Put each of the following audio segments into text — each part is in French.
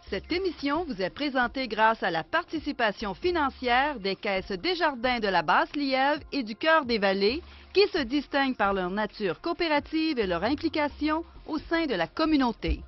Cette émission vous est présentée grâce à la participation financière des caisses Desjardins de la Basse-Lièvre et du Cœur des Vallées, qui se distinguent par leur nature coopérative et leur implication au sein de la communauté.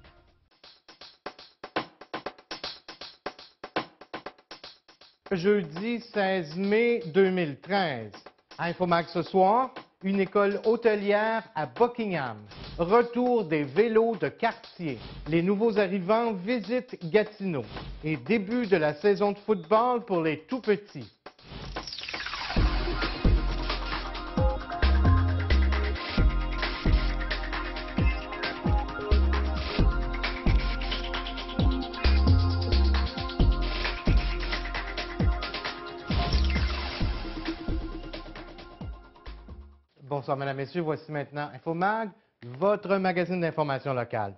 Jeudi 16 mai 2013. À Infomac ce soir, une école hôtelière à Buckingham. Retour des vélos de quartier. Les nouveaux arrivants visitent Gatineau. Et début de la saison de football pour les tout-petits. Bonsoir, mesdames, messieurs. Voici maintenant Infomag, votre magazine d'information locale.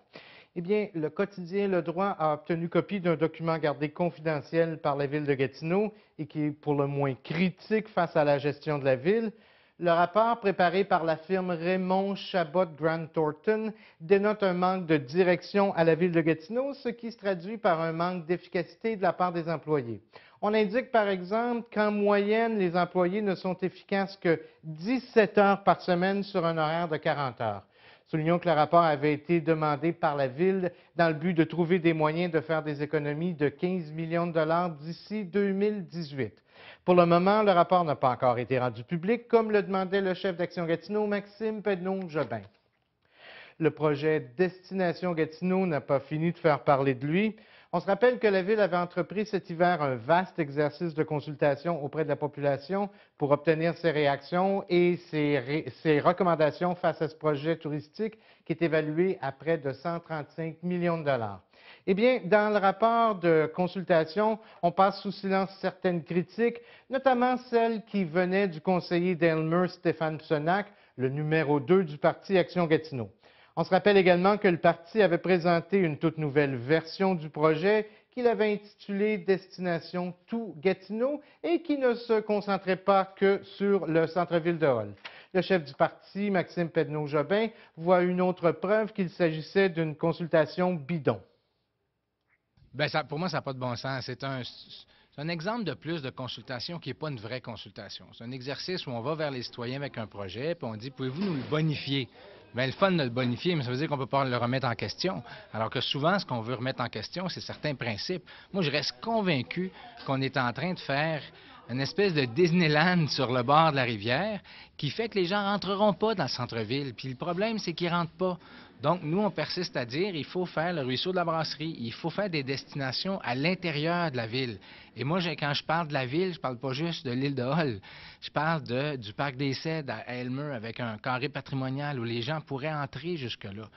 Eh bien, le quotidien Le Droit a obtenu copie d'un document gardé confidentiel par la Ville de Gatineau et qui est pour le moins critique face à la gestion de la Ville. Le rapport préparé par la firme Raymond Chabot Grant Thornton dénote un manque de direction à la Ville de Gatineau, ce qui se traduit par un manque d'efficacité de la part des employés. On indique par exemple qu'en moyenne, les employés ne sont efficaces que 17 heures par semaine sur un horaire de 40 heures. Soulignons que le rapport avait été demandé par la Ville dans le but de trouver des moyens de faire des économies de 15 millions de dollars d'ici 2018. Pour le moment, le rapport n'a pas encore été rendu public, comme le demandait le chef d'Action Gatineau, Maxime Pedneau-Jobin. Le projet Destination Gatineau n'a pas fini de faire parler de lui. On se rappelle que la Ville avait entrepris cet hiver un vaste exercice de consultation auprès de la population pour obtenir ses réactions et ses recommandations face à ce projet touristique qui est évalué à près de 135 millions de dollars. Eh bien, dans le rapport de consultation, on passe sous silence certaines critiques, notamment celles qui venaient du conseiller d'Aylmer, Stéphane Psenac, le numéro 2 du parti Action Gatineau. On se rappelle également que le parti avait présenté une toute nouvelle version du projet qu'il avait intitulé Destination tout Gatineau et qui ne se concentrait pas que sur le centre-ville de Hull. Le chef du parti, Maxime Pedneau-Jobin, voit une autre preuve qu'il s'agissait d'une consultation bidon. Bien, pour moi, ça n'a pas de bon sens. C'est un exemple de plus de consultation qui n'est pas une vraie consultation. C'est un exercice où on va vers les citoyens avec un projet, puis on dit, pouvez-vous nous le bonifier? Bien, le fun de le bonifier, mais ça veut dire qu'on ne peut pas le remettre en question. Alors que souvent, ce qu'on veut remettre en question, c'est certains principes. Moi, je reste convaincu qu'on est en train de faire une espèce de Disneyland sur le bord de la rivière qui fait que les gens ne rentreront pas dans le centre-ville. Puis le problème, c'est qu'ils ne rentrent pas. Donc, nous, on persiste à dire il faut faire le ruisseau de la brasserie, il faut faire des destinations à l'intérieur de la ville. Et moi, quand je parle de la ville, je ne parle pas juste de l'île de Hull. Je parle du parc des Cèdres à Aylmer avec un carré patrimonial où les gens pourraient entrer jusque-là.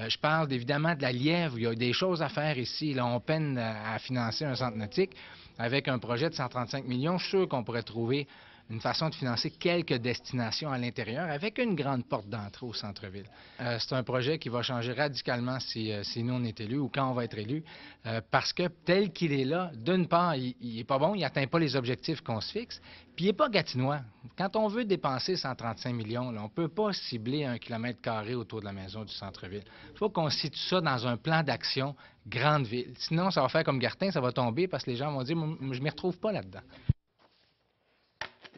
Je parle évidemment de la Lièvre, il y a des choses à faire ici. Là, on peine à financer un centre nautique. Avec un projet de 135 millions, je suis sûr qu'on pourrait trouver une façon de financer quelques destinations à l'intérieur avec une grande porte d'entrée au centre-ville. C'est un projet qui va changer radicalement si nous on est élus ou quand on va être élus, parce que tel qu'il est là, d'une part, il n'est pas bon, il n'atteint pas les objectifs qu'on se fixe, puis il n'est pas gatinois. Quand on veut dépenser 135 millions, là, on ne peut pas cibler 1 km² autour de la maison du centre-ville. Il faut qu'on situe ça dans un plan d'action grande ville. Sinon, ça va faire comme Gartin, ça va tomber parce que les gens vont dire « je ne m'y retrouve pas là-dedans ».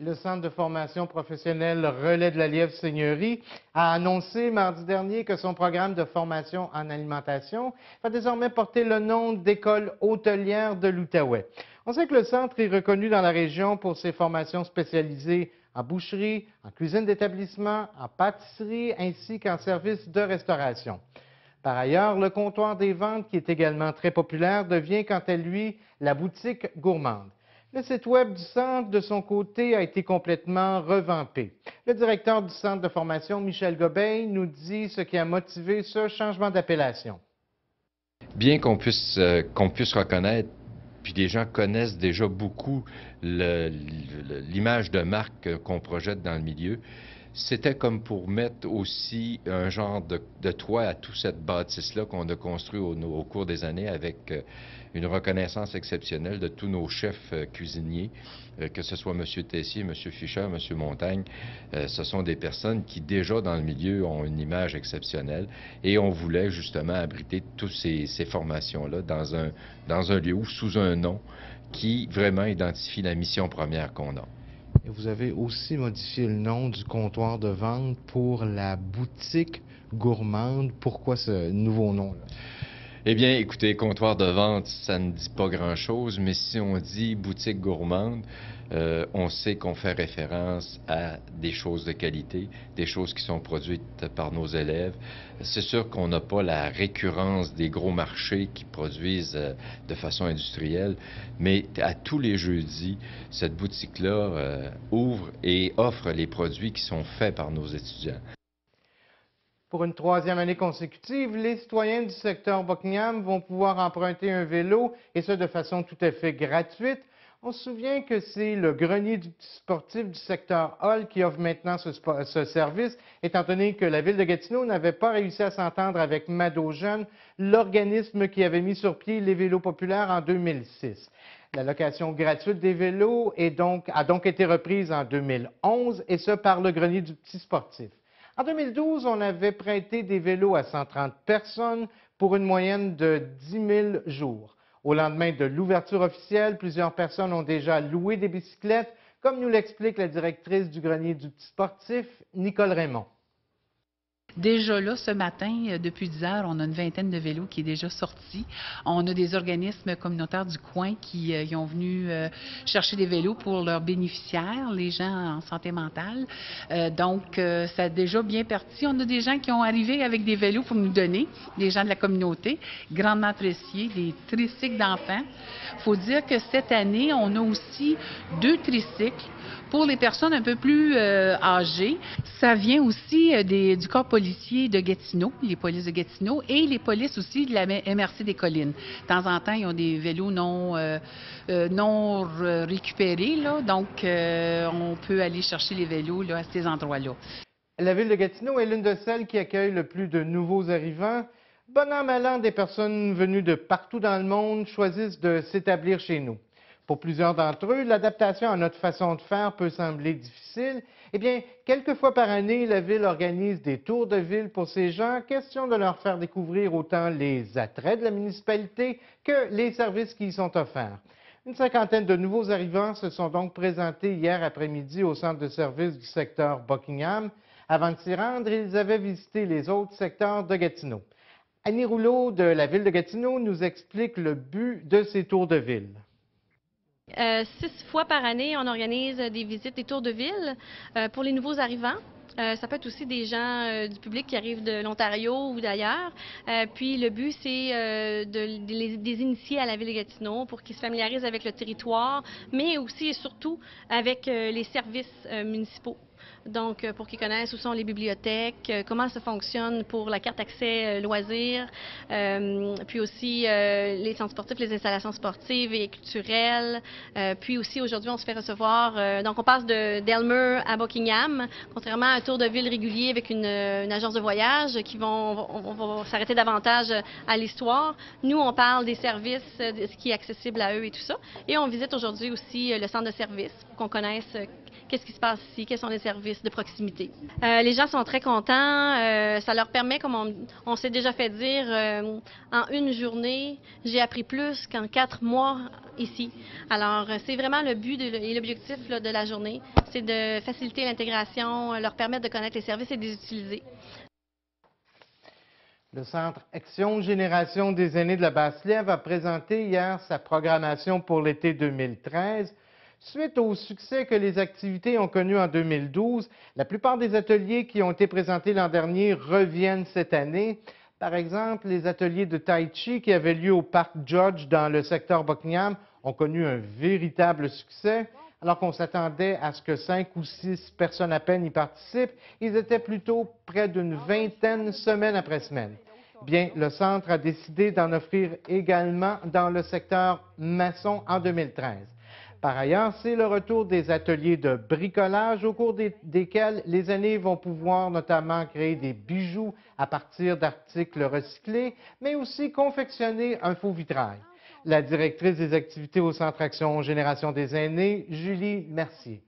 Le Centre de formation professionnelle Relais de la Lièvre-Seigneurie a annoncé mardi dernier que son programme de formation en alimentation va désormais porter le nom d'École hôtelière de l'Outaouais. On sait que le centre est reconnu dans la région pour ses formations spécialisées en boucherie, en cuisine d'établissement, en pâtisserie ainsi qu'en services de restauration. Par ailleurs, le comptoir des ventes, qui est également très populaire, devient quant à lui la boutique gourmande. Le site web du centre, de son côté, a été complètement revampé. Le directeur du centre de formation, Michel Gobeil, nous dit ce qui a motivé ce changement d'appellation. Bien qu'on puisse reconnaître, puis les gens connaissent déjà beaucoup l'image de marque qu'on projette dans le milieu, c'était comme pour mettre aussi un genre de toit à toute cette bâtisse-là qu'on a construit au cours des années avec une reconnaissance exceptionnelle de tous nos chefs cuisiniers, que ce soit M. Tessier, M. Fischer, M. Montagne. Ce sont des personnes qui, déjà dans le milieu, ont une image exceptionnelle et on voulait justement abriter toutes ces formations-là dans un lieu ou sous un nom qui vraiment identifie la mission première qu'on a. Et vous avez aussi modifié le nom du comptoir de vente pour la boutique gourmande. Pourquoi ce nouveau nom-là? Eh bien, écoutez, comptoir de vente, ça ne dit pas grand-chose, mais si on dit boutique gourmande, on sait qu'on fait référence à des choses de qualité, des choses qui sont produites par nos élèves. C'est sûr qu'on n'a pas la récurrence des gros marchés qui produisent de façon industrielle, mais à tous les jeudis, cette boutique-là ouvre et offre les produits qui sont faits par nos étudiants. Pour une troisième année consécutive, les citoyens du secteur Buckingham vont pouvoir emprunter un vélo, et ce de façon tout à fait gratuite. On se souvient que c'est le grenier du petit sportif du secteur Hall qui offre maintenant ce service, étant donné que la Ville de Gatineau n'avait pas réussi à s'entendre avec Mado Jeunes, l'organisme qui avait mis sur pied les vélos populaires en 2006. La location gratuite des vélos a donc été reprise en 2011, et ce par le grenier du petit sportif. En 2012, on avait prêté des vélos à 130 personnes pour une moyenne de 10 000 jours. Au lendemain de l'ouverture officielle, plusieurs personnes ont déjà loué des bicyclettes, comme nous l'explique la directrice du grenier du petit sportif, Nicole Raymond. Déjà là, ce matin, depuis 10 heures, on a une vingtaine de vélos qui est déjà sortis. On a des organismes communautaires du coin qui ont venu chercher des vélos pour leurs bénéficiaires, les gens en santé mentale. Donc, ça a déjà bien parti. On a des gens qui ont arrivé avec des vélos pour nous donner, des gens de la communauté, grandement appréciés, des tricycles d'enfants. Il faut dire que cette année, on a aussi 2 tricycles pour les personnes un peu plus âgées. Ça vient aussi du corps policier de Gatineau, les polices de Gatineau, et les polices aussi de la MRC des Collines. De temps en temps, ils ont des vélos non récupérés, là, donc on peut aller chercher les vélos là, à ces endroits-là. La Ville de Gatineau est l'une de celles qui accueille le plus de nouveaux arrivants. Bon an, mal an, des personnes venues de partout dans le monde choisissent de s'établir chez nous. Pour plusieurs d'entre eux, l'adaptation à notre façon de faire peut sembler difficile. Eh bien, quelques fois par année, la Ville organise des tours de ville pour ces gens, question de leur faire découvrir autant les attraits de la municipalité que les services qui y sont offerts. Une cinquantaine de nouveaux arrivants se sont donc présentés hier après-midi au centre de services du secteur Buckingham. Avant de s'y rendre, ils avaient visité les autres secteurs de Gatineau. Annie Rouleau de la Ville de Gatineau nous explique le but de ces tours de ville. 6 fois par année, on organise des visites, des tours de ville pour les nouveaux arrivants. Ça peut être aussi des gens du public qui arrivent de l'Ontario ou d'ailleurs. Puis le but, c'est de les initier à la Ville de Gatineau pour qu'ils se familiarisent avec le territoire, mais aussi et surtout avec les services municipaux. Donc, pour qu'ils connaissent où sont les bibliothèques, comment ça fonctionne pour la carte accès loisirs, puis aussi les centres sportifs, les installations sportives et culturelles. Puis aussi, aujourd'hui, on se fait recevoir, donc on passe d'Elmer à Buckingham, contrairement à un tour de ville régulier avec une agence de voyage qui on va s'arrêter davantage à l'histoire. Nous, on parle des services, de ce qui est accessible à eux et tout ça. Et on visite aujourd'hui aussi le centre de services pour qu'on connaisse qu'est-ce qui se passe ici, quels sont les services de proximité. Les gens sont très contents. Ça leur permet, comme on s'est déjà fait dire, en une journée, j'ai appris plus qu'en 4 mois ici. Alors, c'est vraiment le but et l'objectif de la journée, c'est de faciliter l'intégration, leur permettre de connaître les services et de les utiliser. Le Centre Action Génération des aînés de la Basse-Lièvre a présenté hier sa programmation pour l'été 2013. Suite au succès que les activités ont connu en 2012, la plupart des ateliers qui ont été présentés l'an dernier reviennent cette année. Par exemple, les ateliers de Tai Chi qui avaient lieu au Parc George dans le secteur Buckingham ont connu un véritable succès. Alors qu'on s'attendait à ce que 5 ou 6 personnes à peine y participent, ils étaient plutôt près d'une vingtaine semaine après semaine. Bien, le centre a décidé d'en offrir également dans le secteur maçon en 2013. Par ailleurs, c'est le retour des ateliers de bricolage au cours desquels les aînés vont pouvoir notamment créer des bijoux à partir d'articles recyclés, mais aussi confectionner un faux vitrail. La directrice des activités au Centre Action Génération des aînés, Julie Mercier.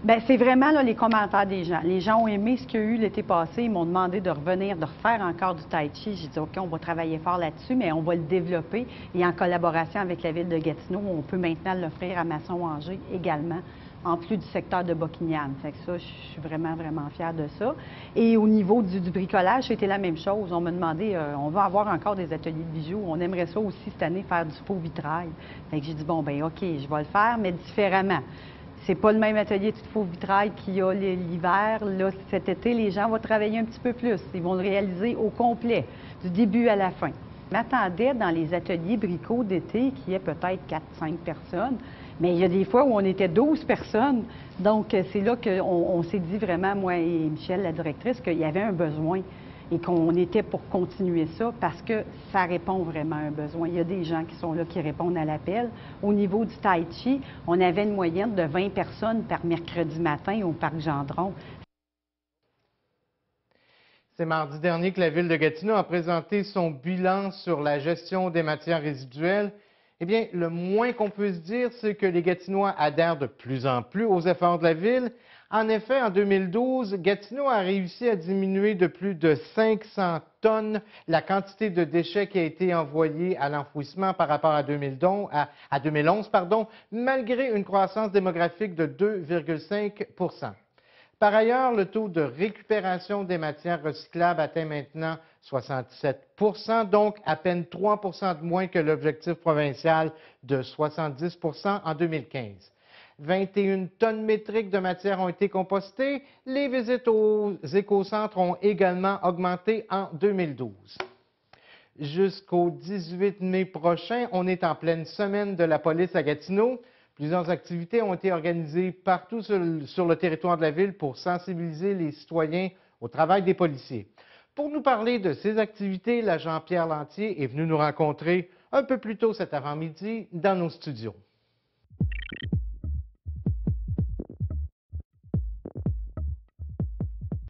Bien, c'est vraiment là, les commentaires des gens. Les gens ont aimé ce qu'il y a eu l'été passé. Ils m'ont demandé de revenir, de refaire encore du tai chi. J'ai dit, OK, on va travailler fort là-dessus, mais on va le développer. Et en collaboration avec la Ville de Gatineau, on peut maintenant l'offrir à Masson-Angers également, en plus du secteur de Buckingham. Fait que ça, je suis vraiment, vraiment fière de ça. Et au niveau du bricolage, c'était la même chose. On m'a demandé, on va avoir encore des ateliers de bijoux. On aimerait ça aussi cette année, faire du faux vitrail. Fait que j'ai dit, bon, bien, OK, je vais le faire, mais différemment. C'est pas le même atelier de faux vitrail qu'il y a l'hiver. Là, cet été, les gens vont travailler un petit peu plus. Ils vont le réaliser au complet, du début à la fin. Je m'attendais dans les ateliers bricots d'été qu'il y ait peut-être 4-5 personnes, mais il y a des fois où on était 12 personnes. Donc, c'est là qu'on s'est dit vraiment, moi et Michel, la directrice, qu'il y avait un besoin et qu'on était pour continuer ça parce que ça répond vraiment à un besoin. Il y a des gens qui sont là, qui répondent à l'appel. Au niveau du tai chi, on avait une moyenne de 20 personnes par mercredi matin au Parc Gendron. C'est mardi dernier que la Ville de Gatineau a présenté son bilan sur la gestion des matières résiduelles. Eh bien, le moins qu'on puisse dire, c'est que les Gatinois adhèrent de plus en plus aux efforts de la Ville. En effet, en 2012, Gatineau a réussi à diminuer de plus de 500 tonnes la quantité de déchets qui a été envoyée à l'enfouissement par rapport à 2011, malgré une croissance démographique de 2,5 %. Par ailleurs, le taux de récupération des matières recyclables atteint maintenant 67 %, donc à peine 3 % de moins que l'objectif provincial de 70 % en 2015. 21 tonnes métriques de matière ont été compostées. Les visites aux écocentres ont également augmenté en 2012. Jusqu'au 18 mai prochain, on est en pleine semaine de la police à Gatineau. Plusieurs activités ont été organisées partout sur le territoire de la ville pour sensibiliser les citoyens au travail des policiers. Pour nous parler de ces activités, l'agent Pierre Lantier est venu nous rencontrer un peu plus tôt cet avant-midi dans nos studios.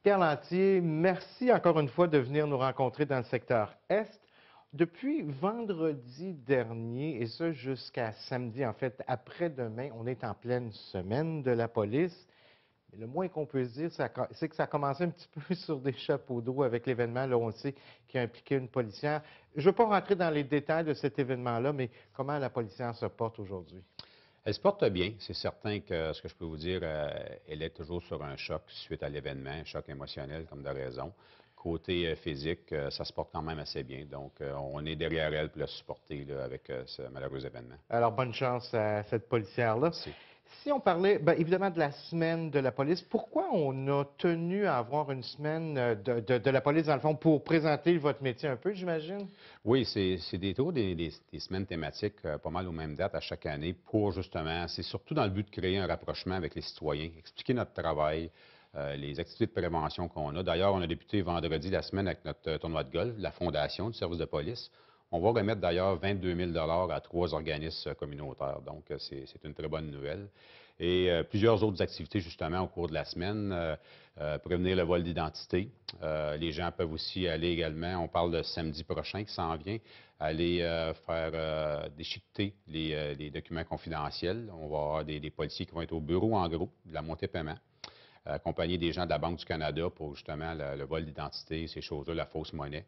Pierre Lantier, merci encore une fois de venir nous rencontrer dans le secteur Est. Depuis vendredi dernier, et ça jusqu'à samedi, en fait, après-demain, on est en pleine semaine de la police. Et le moins qu'on peut se dire, c'est que ça a commencé un petit peu sur des chapeaux de roue avec l'événement, là, on sait, qui a impliqué une policière. Je ne veux pas rentrer dans les détails de cet événement-là, mais comment la policière se porte aujourd'hui? Elle se porte bien. C'est certain que, ce que je peux vous dire, elle est toujours sur un choc suite à l'événement, un choc émotionnel, comme de raison. Côté physique, ça se porte quand même assez bien. Donc, on est derrière elle pour la supporter là, avec ce malheureux événement. Alors, bonne chance à cette policière-là. Si on parlait, bien évidemment, de la semaine de la police, pourquoi on a tenu à avoir une semaine de la police, dans le fond, pour présenter votre métier un peu, j'imagine? Oui, c'est des semaines thématiques pas mal aux mêmes dates à chaque année pour, justement, c'est surtout dans le but de créer un rapprochement avec les citoyens, expliquer notre travail, les activités de prévention qu'on a. D'ailleurs, on a débuté vendredi la semaine avec notre tournoi de golf, la Fondation du service de police. On va remettre d'ailleurs 22 000 $ à 3 organismes communautaires. Donc, c'est une très bonne nouvelle. Et plusieurs autres activités, justement, au cours de la semaine. Prévenir le vol d'identité. Les gens peuvent aussi aller également, on parle de samedi prochain qui s'en vient, aller faire déchiqueter les documents confidentiels. On va avoir des policiers qui vont être au bureau en gros de la montée paiement, accompagner des gens de la Banque du Canada pour justement le vol d'identité, ces choses-là, la fausse monnaie.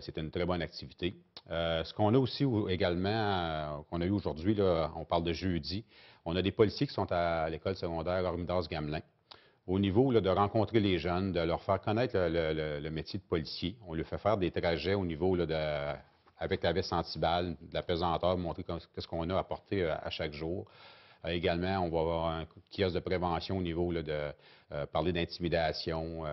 C'est une très bonne activité. Ce qu'on a aussi également, qu'on a eu aujourd'hui, on parle de jeudi, on a des policiers qui sont à l'école secondaire Hormidas-Gamelin. Au niveau de rencontrer les jeunes, de leur faire connaître le métier de policier. On leur fait faire des trajets au niveau avec la veste anti-balle, de la pesanteur, montrer ce qu'on a apporté à chaque jour. Également, on va avoir un kiosque de prévention au niveau de parler d'intimidation,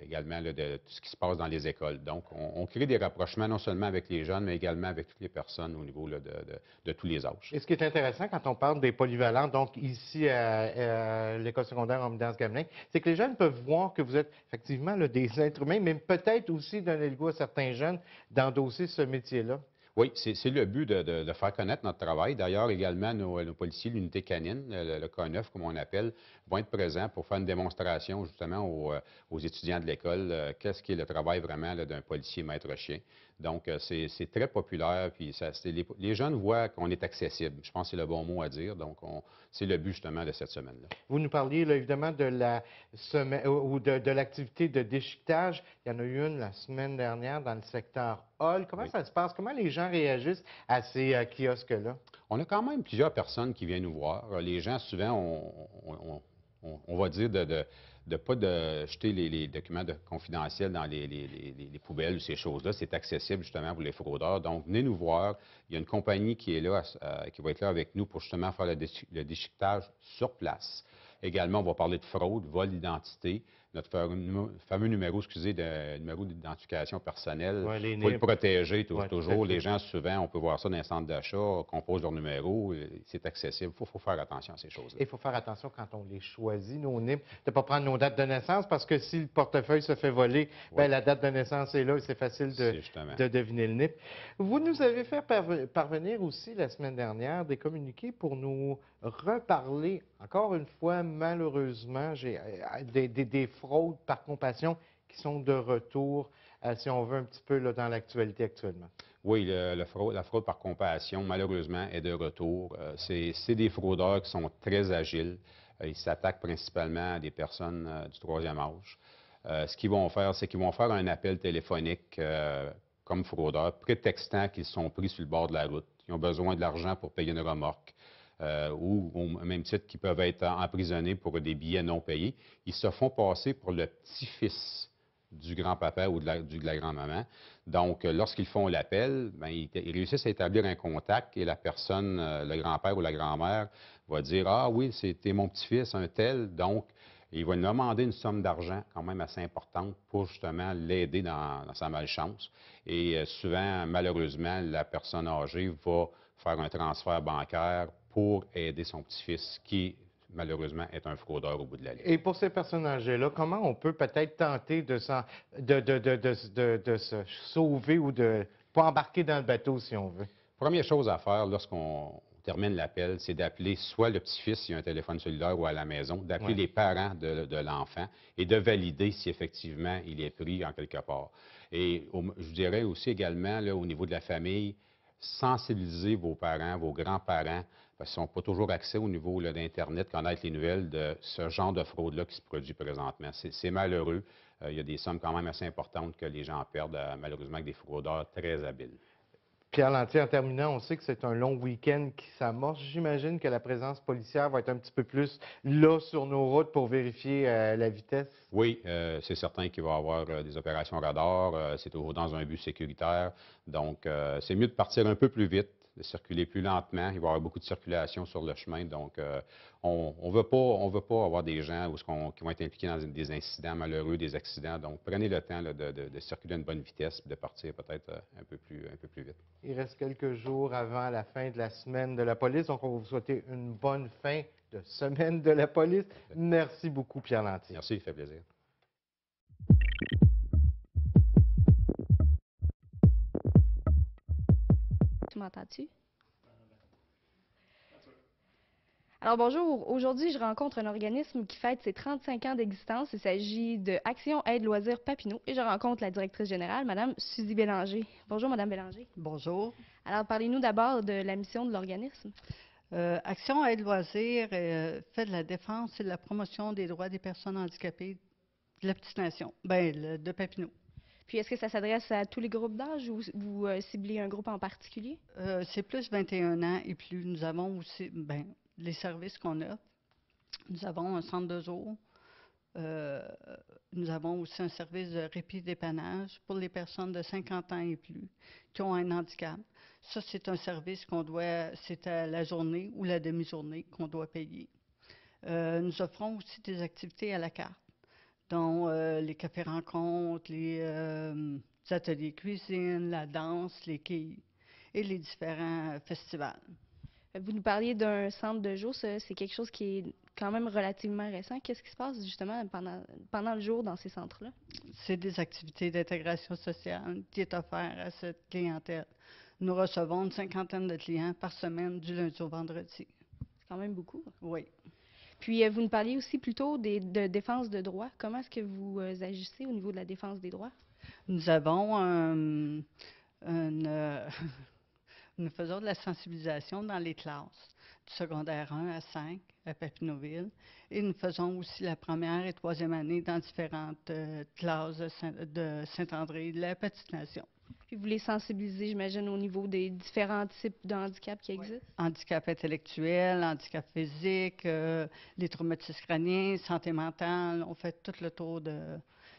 également de tout ce qui se passe dans les écoles. Donc, on crée des rapprochements non seulement avec les jeunes, mais également avec toutes les personnes au niveau de tous les âges. Et ce qui est intéressant quand on parle des polyvalents, donc ici à l'école secondaire Hormidas-Gamelin, c'est que les jeunes peuvent voir que vous êtes effectivement des êtres humains, mais peut-être aussi donner le goût à certains jeunes d'endosser ce métier-là. Oui, c'est le but de faire connaître notre travail. D'ailleurs, également, nos policiers, l'unité canine, le K9, comme on appelle, vont être présents pour faire une démonstration justement aux étudiants de l'école, qu'est-ce qui est le travail vraiment d'un policier maître chien. Donc, c'est très populaire, puis les jeunes voient qu'on est accessible. Je pense que c'est le bon mot à dire. Donc, c'est le but justement de cette semaine-là. Vous nous parliez là, évidemment de la semaine ou de l'activité de déchiquetage. Il y en a eu une la semaine dernière dans le secteur Hall. Comment ça se passe? Comment les gens réagissent à ces kiosques-là? On a quand même plusieurs personnes qui viennent nous voir. Les gens, souvent, on va dire de ne pas jeter les documents confidentiels dans les poubelles ou ces choses-là. C'est accessible justement pour les fraudeurs. Donc, venez nous voir. Il y a une compagnie qui est là, qui va être là avec nous pour justement faire le déchiquetage sur place. Également, on va parler de fraude, vol d'identité. Notre fameux numéro, numéro d'identification personnelle, il faut le protéger toujours. Les gens, souvent, on peut voir ça dans les centres d'achat, composent leur numéro, c'est accessible. Il faut faire attention à ces choses-là. Il faut faire attention quand on les choisit, nos NIP, de ne pas prendre nos dates de naissance, parce que si le portefeuille se fait voler, bien, la date de naissance est là et c'est facile de deviner le NIP. Vous nous avez fait parvenir aussi la semaine dernière des communiqués pour nous reparler, encore une fois, malheureusement, des fraudes par compassion qui sont de retour, si on veut, un petit peu là, dans l'actualité actuellement. Oui, la fraude par compassion, malheureusement, est de retour. C'est des fraudeurs qui sont très agiles. Ils s'attaquent principalement à des personnes du troisième âge. Ce qu'ils vont faire, c'est qu'ils vont faire un appel téléphonique comme fraudeurs, prétextant qu'ils sont pris sur le bord de la route. Ils ont besoin de l'argent pour payer une remorque. Ou au même titre qu'ils peuvent être emprisonnés pour des billets non payés, ils se font passer pour le petit-fils du grand-papa ou de la grand-maman. Donc, lorsqu'ils font l'appel, ils réussissent à établir un contact et la personne, le grand-père ou la grand-mère, va dire « Ah oui, c'était mon petit-fils, un tel. » Donc, il va lui demander une somme d'argent quand même assez importante pour justement l'aider dans sa malchance. Et souvent, malheureusement, la personne âgée va faire un transfert bancaire pour aider son petit-fils qui, malheureusement, est un fraudeur au bout de la ligne. Et pour ces personnes âgées-là, comment on peut peut-être tenter de se sauver ou de ne pas embarquer dans le bateau, si on veut? Première chose à faire lorsqu'on termine l'appel, c'est d'appeler soit le petit-fils, s'il y a un téléphone cellulaire ou à la maison, d'appeler les parents de l'enfant et de valider si effectivement il est pris en quelque part. Et je dirais aussi également, là, au niveau de la famille, sensibiliser vos parents, vos grands-parents, parce qu'ils n'ont pas toujours accès au niveau d'Internet, connaître les nouvelles de ce genre de fraude-là qui se produit présentement. C'est malheureux. Il y a des sommes quand même assez importantes que les gens perdent, malheureusement, avec des fraudeurs très habiles. Pierre Lantier, en terminant, on sait que c'est un long week-end qui s'amorce. J'imagine que la présence policière va être un petit peu plus là sur nos routes pour vérifier la vitesse. Oui, c'est certain qu'il va y avoir des opérations radar. C'est toujours dans un but sécuritaire. Donc, c'est mieux de partir un peu plus vite, de circuler plus lentement. Il va y avoir beaucoup de circulation sur le chemin. Donc, on ne veut pas avoir des gens qui vont être impliqués dans des incidents malheureux, des accidents. Donc, prenez le temps là, de circuler à une bonne vitesse et de partir peut-être un peu plus vite. Il reste quelques jours avant la fin de la semaine de la police. Donc, on va vous souhaiter une bonne fin de semaine de la police. Merci beaucoup, Pierre Lantier. Merci, ça fait plaisir. Tu m'entends-tu? Alors bonjour, aujourd'hui je rencontre un organisme qui fête ses 35 ans d'existence. Il s'agit de Action Aide Loisirs Papineau et je rencontre la directrice générale, Mme Suzy Bélanger. Bonjour Mme Bélanger. Bonjour. Alors parlez-nous d'abord de la mission de l'organisme. Action Aide Loisirs fait de la défense et de la promotion des droits des personnes handicapées de la petite nation, de Papineau. Puis est-ce que ça s'adresse à tous les groupes d'âge ou vous ciblez un groupe en particulier? C'est plus 21 ans et plus. Nous avons aussi les services qu'on a. Nous avons un centre de jour. Nous avons aussi un service de répit dépannage pour les personnes de 50 ans et plus qui ont un handicap. Ça, c'est un service c'est à la journée ou la demi-journée qu'on doit payer. Nous offrons aussi des activités à la carte, dont les cafés-rencontres, les ateliers cuisine, la danse, les quilles et les différents festivals. Vous nous parliez d'un centre de jour, c'est quelque chose qui est quand même relativement récent. Qu'est-ce qui se passe justement pendant le jour dans ces centres-là? C'est des activités d'intégration sociale qui est offert à cette clientèle. Nous recevons une cinquantaine de clients par semaine, du lundi au vendredi. C'est quand même beaucoup. Oui. Puis, vous nous parliez aussi plutôt de défense de droits. Comment est-ce que vous agissez au niveau de la défense des droits? Nous avons nous faisons de la sensibilisation dans les classes, du secondaire 1 à 5 à Papineauville. Et nous faisons aussi la première et troisième année dans différentes classes de Saint-André, de la Petite Nation. Puis vous les sensibilisez, j'imagine, au niveau des différents types de handicaps qui existent? Handicap intellectuel, handicap physique, les traumatismes crâniens, santé mentale. On fait tout le tour de...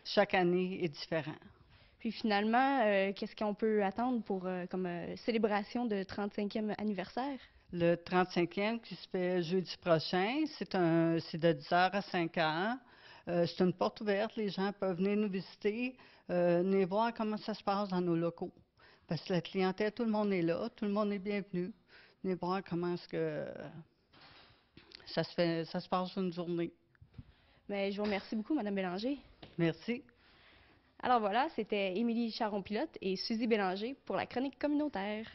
Chaque année est différent. Puis finalement, qu'est-ce qu'on peut attendre pour comme célébration de 35e anniversaire? Le 35e qui se fait jeudi prochain, c'est de 10h à 5h. C'est une porte ouverte, les gens peuvent venir nous visiter, venir voir comment ça se passe dans nos locaux. Parce que la clientèle, tout le monde est là, tout le monde est bienvenu. Venir voir comment est-ce que ça se passe une journée. Bien, je vous remercie beaucoup, Mme Bélanger. Merci. Alors voilà, c'était Émilie Charon-Pilote et Suzy Bélanger pour la chronique communautaire.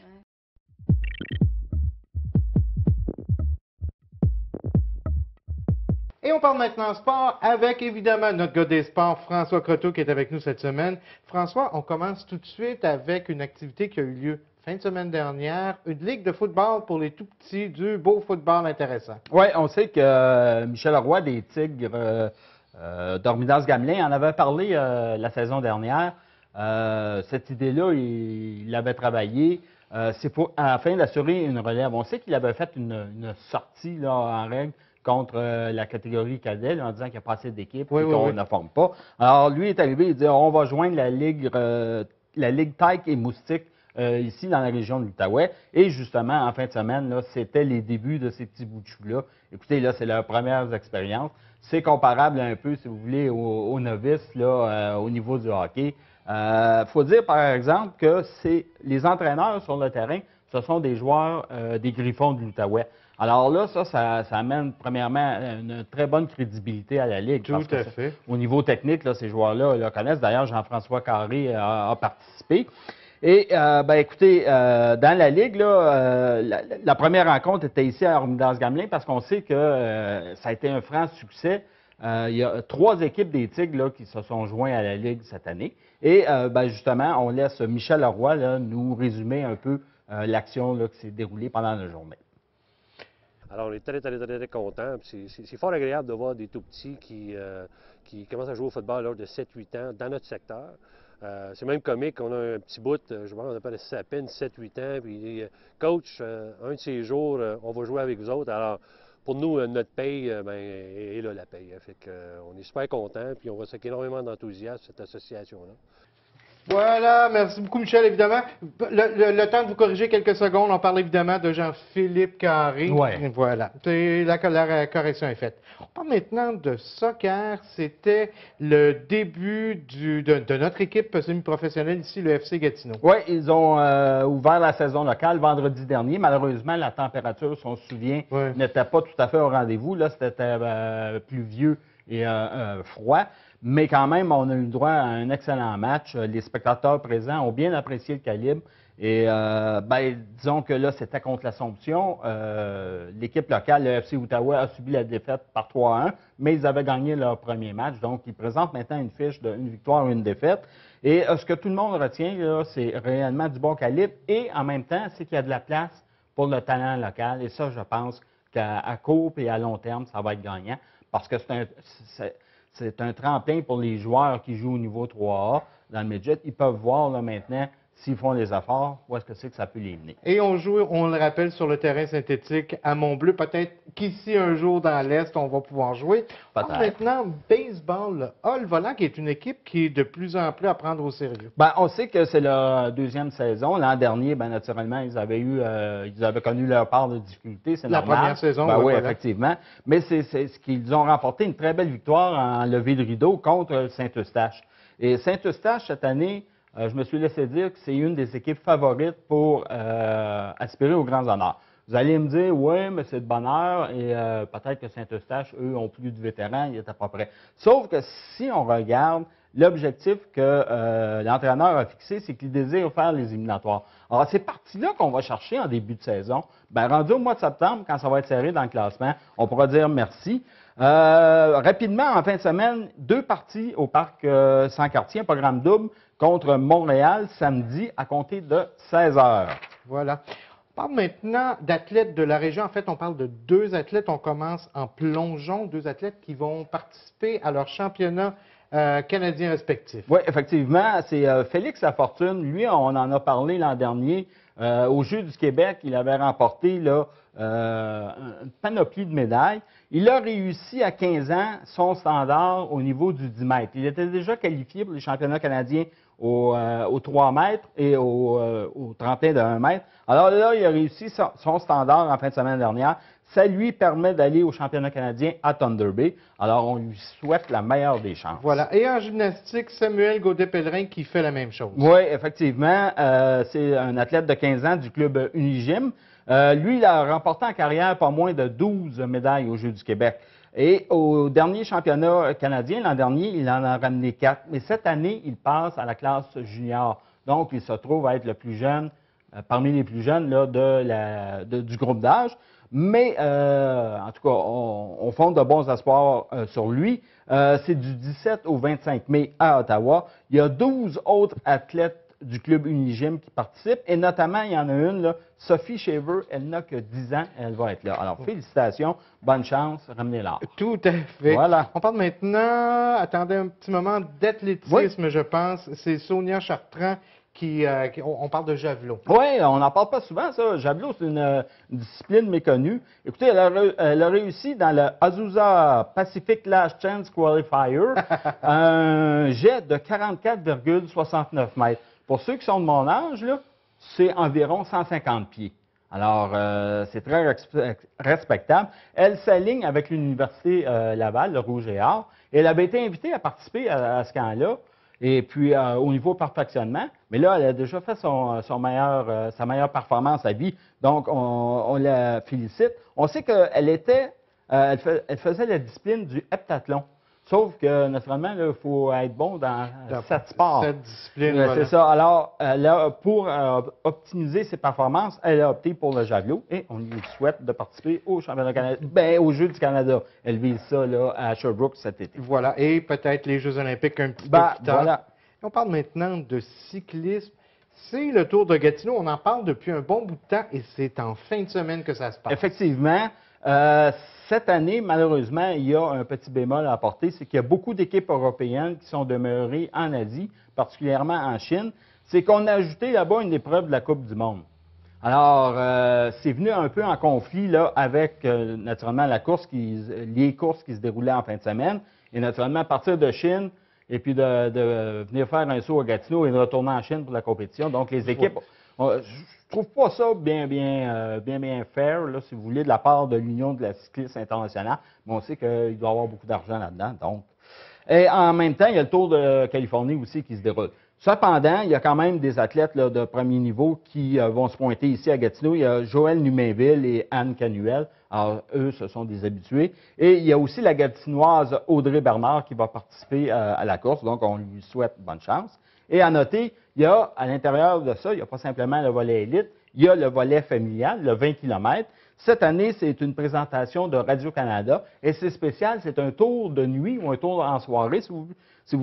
Et on parle maintenant sport avec évidemment notre gars des sports, François Croteau, qui est avec nous cette semaine. François, on commence tout de suite avec une activité qui a eu lieu fin de semaine dernière, une ligue de football pour les tout-petits, du beau football intéressant. Oui, on sait que Michel Roy des Tigres d'Ormidas-Gamelin en avait parlé la saison dernière. Cette idée-là, il l'avait travaillée. C'est afin d'assurer une relève. On sait qu'il avait fait une sortie là, en règle contre la catégorie cadet en disant qu'il n'y a pas assez d'équipes et qu'on ne forme pas. Alors, lui est arrivé, il dit on va joindre la Ligue Taille et Moustique ici dans la région de l'Outaouais. Et justement, en fin de semaine, c'était les débuts de ces petits bouts de chou-là. Écoutez, là, c'est leurs premières expériences. C'est comparable un peu, si vous voulez, aux novices là, au niveau du hockey. Il faut dire, par exemple, que les entraîneurs sur le terrain, ce sont des joueurs des Griffons de l'Outaouais. Alors là, ça amène premièrement une très bonne crédibilité à la Ligue. Tout à fait. Au niveau technique, là, ces joueurs-là le connaissent. D'ailleurs, Jean-François Carré a participé. Et, écoutez, dans la Ligue, là, la première rencontre était ici à Ormidas-Gamelin parce qu'on sait que ça a été un franc succès. Il y a 3 équipes des Tigres là, qui se sont joints à la Ligue cette année. Et, justement, on laisse Michel Leroy là, nous résumer un peu l'action qui s'est déroulée pendant la journée. Alors, on est très contents. C'est fort agréable de voir des tout-petits qui commencent à jouer au football à l'âge de 7-8 ans dans notre secteur. C'est même comique, on a un petit bout, je pense, on a pas à peine 7-8 ans, puis coach, un de ces jours, on va jouer avec vous autres. Alors, pour nous, notre paye, est là la paye. Fait on est super contents, puis on va avec énormément d'enthousiasme cette association-là. Voilà, merci beaucoup Michel, évidemment. Le temps de vous corriger quelques secondes, on parle évidemment de Jean-Philippe Carré. Ouais. Voilà, la correction est faite. On parle maintenant de soccer. C'était le début de notre équipe semi-professionnelle ici, le FC Gatineau. Oui, ils ont ouvert la saison locale vendredi dernier. Malheureusement, la température, si on se souvient, n'était pas tout à fait au rendez-vous. Là, c'était pluvieux et froid. Mais quand même, on a eu droit à un excellent match. Les spectateurs présents ont bien apprécié le calibre. Et disons que là, c'était contre l'Assomption. L'équipe locale, le FC Outaouais, a subi la défaite par 3-1, mais ils avaient gagné leur premier match. Donc, ils présentent maintenant une fiche d'une victoire et une défaite. Et ce que tout le monde retient, là, c'est réellement du bon calibre. Et en même temps, c'est qu'il y a de la place pour le talent local. Et ça, je pense qu'à court et à long terme, ça va être gagnant. Parce que c'est un tremplin pour les joueurs qui jouent au niveau 3A dans le midget. Ils peuvent voir là, maintenant, s'ils font les efforts, où est-ce que c'est que ça peut les mener. Et on joue, on le rappelle, sur le terrain synthétique à Montbleu. Peut-être qu'ici, un jour, dans l'Est, on va pouvoir jouer. Maintenant, baseball, le Hall Volant, qui est une équipe qui est de plus en plus à prendre au sérieux. On sait que c'est leur deuxième saison. L'an dernier, naturellement, ils avaient connu leur part de difficultés. C'est normal. La première saison, oui, voilà. effectivement. Mais c'est ce qu'ils ont remporté une très belle victoire en levée de rideau contre Saint-Eustache. Et Saint-Eustache, cette année, je me suis laissé dire que c'est une des équipes favorites pour aspirer aux grands honneurs. Vous allez me dire, oui, mais c'est de bonheur et peut-être que Saint-Eustache, eux, ont plus de vétérans, ils n'étaient pas prêts. Sauf que si on regarde l'objectif que l'entraîneur a fixé, c'est qu'il désire faire les éliminatoires. Alors, c'est parti-là qu'on va chercher en début de saison. Bien, rendu au mois de septembre, quand ça va être serré dans le classement, on pourra dire merci. Rapidement, en fin de semaine, 2 parties au parc Saint-Cartier, un programme double contre Montréal, samedi, à compter de 16 h. Voilà. On parle maintenant d'athlètes de la région. En fait, on parle de 2 athlètes. On commence en plongeon, 2 athlètes qui vont participer à leur championnat canadien respectif. Oui, effectivement. C'est Félix Lafortune. Lui, on en a parlé l'an dernier. Aux Jeux du Québec, il avait remporté là, une panoplie de médailles. Il a réussi à 15 ans son standard au niveau du 10 mètres. Il était déjà qualifié pour les championnats canadiens aux 3 mètres et au tremplin de 1 mètre. Alors là, il a réussi son standard en fin de semaine dernière. Ça lui permet d'aller au championnat canadien à Thunder Bay. Alors, on lui souhaite la meilleure des chances. Voilà. Et en gymnastique, Samuel Gaudet-Pellerin qui fait la même chose. Oui, effectivement. C'est un athlète de 15 ans du club Unigym. Lui, il a remporté en carrière pas moins de 12 médailles aux Jeux du Québec. Et au dernier championnat canadien, l'an dernier, il en a ramené 4. Mais cette année, il passe à la classe junior. Donc, il se trouve à être le plus jeune, parmi les plus jeunes là, du groupe d'âge. Mais, en tout cas, on fonde de bons espoirs sur lui. C'est du 17 au 25 mai à Ottawa. Il y a 12 autres athlètes du club Unigym qui participent. Et notamment, il y en a une, là, Sophie Shaver, elle n'a que 10 ans, elle va être là. Alors, félicitations, bonne chance, ramenez-la. Tout à fait. Voilà. On parle maintenant, attendez un petit moment, d'athlétisme, je pense. C'est Sonia Chartrand on parle de javelot. Oui, on n'en parle pas souvent, ça. Javelot, c'est une discipline méconnue. Écoutez, elle a réussi dans le Azusa Pacific Last Chance Qualifier un jet de 44,69 mètres. Pour ceux qui sont de mon âge, là, c'est environ 150 pieds. Alors, c'est très respectable. Elle s'aligne avec l'Université Laval, le Rouge et Or, et elle avait été invitée à participer à ce camp-là. Et puis, au niveau perfectionnement, mais là, elle a déjà fait sa meilleure performance à vie. Donc, on la félicite. On sait qu'elle elle faisait la discipline du heptathlon. Sauf que, naturellement, il faut être bon dans cette sport. Cette discipline, C'est voilà. ça. Alors, pour optimiser ses performances, elle a opté pour le javelot et on lui souhaite de participer au championnat canadien, aux Jeux du Canada. Elle vise ça là, à Sherbrooke cet été. Voilà. Et peut-être les Jeux olympiques un petit peu plus tard. Voilà. On parle maintenant de cyclisme. C'est le Tour de Gatineau. On en parle depuis un bon bout de temps et c'est en fin de semaine que ça se passe. Effectivement. Cette année, malheureusement, il y a un petit bémol à apporter, c'est qu'il y a beaucoup d'équipes européennes qui sont demeurées en Asie, particulièrement en Chine. C'est qu'on a ajouté là-bas une épreuve de la Coupe du monde. Alors, c'est venu un peu en conflit là, avec, naturellement, les courses qui se déroulaient en fin de semaine. Et naturellement, à partir de Chine, et puis de venir faire un saut à Gatineau et de retourner en Chine pour la compétition. Donc, les équipes... Je trouve pas ça bien fair, là, si vous voulez, de la part de l'Union de la cyclisme internationale. Mais on sait qu'il doit y avoir beaucoup d'argent là-dedans. Donc. Et en même temps, il y a le Tour de Californie aussi qui se déroule. Cependant, il y a quand même des athlètes là, de premier niveau qui vont se pointer ici à Gatineau. Il y a Joël Numainville et Anne Canuel. Alors, eux, ce sont des habitués. Et il y a aussi la Gatinoise Audrey Bernard qui va participer à la course. Donc, on lui souhaite bonne chance. Et à noter, il y a, à l'intérieur de ça, il n'y a pas simplement le volet élite, il y a le volet familial, le 20 km. Cette année, c'est une présentation de Radio-Canada et c'est spécial, c'est un tour de nuit ou un tour en soirée, si vous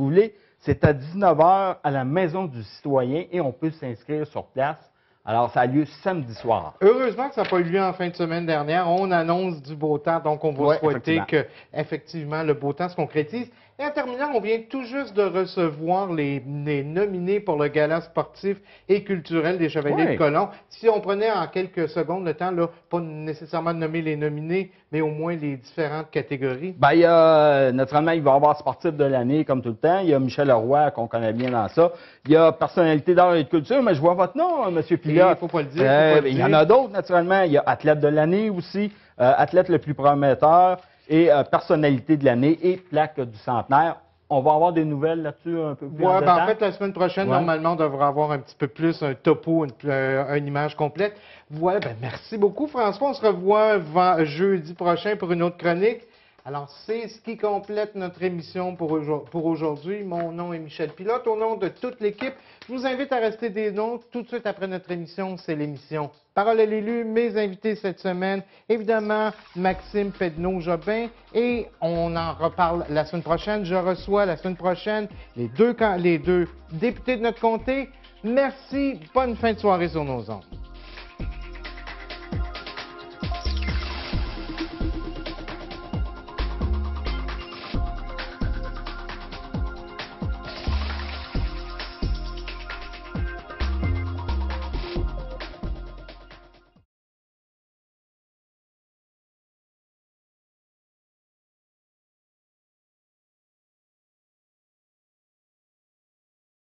voulez. C'est à 19 h à la Maison du Citoyen et on peut s'inscrire sur place. Alors, ça a lieu samedi soir. Heureusement que ça n'a pas eu lieu en fin de semaine dernière. On annonce du beau temps, donc on va souhaiter que, effectivement, le beau temps se concrétise. Et en terminant, on vient tout juste de recevoir les nominés pour le gala sportif et culturel des Chevaliers de Colomb. Si on prenait en quelques secondes le temps, là, pas nécessairement de nommer les nominés, mais au moins les différentes catégories. Bien, il y a, naturellement, il va y avoir sportif de l'année, comme tout le temps. Il y a Michel Leroy, qu'on connaît bien dans ça. Il y a personnalité d'art et de culture, mais je vois votre nom, M. Pilote. Il ne faut pas le dire. Il y en a d'autres, naturellement. Il y a athlète de l'année aussi, athlète le plus prometteur. Et personnalité de l'année et plaque du centenaire. On va avoir des nouvelles là-dessus un peu plus en détail. En fait, la semaine prochaine, normalement, on devra avoir un petit peu plus un topo, une image complète. Voilà, merci beaucoup, François. On se revoit jeudi prochain pour une autre chronique. Alors, c'est ce qui complète notre émission pour aujourd'hui. Mon nom est Michel Pilote. Au nom de toute l'équipe, je vous invite à rester des nôtres. Tout de suite après notre émission, c'est l'émission Parole à l'élu. Mes invités cette semaine, évidemment, Maxime Pedneau-Jobin. Et on en reparle la semaine prochaine. Je reçois la semaine prochaine les deux députés de notre comté. Merci. Bonne fin de soirée sur nos ondes.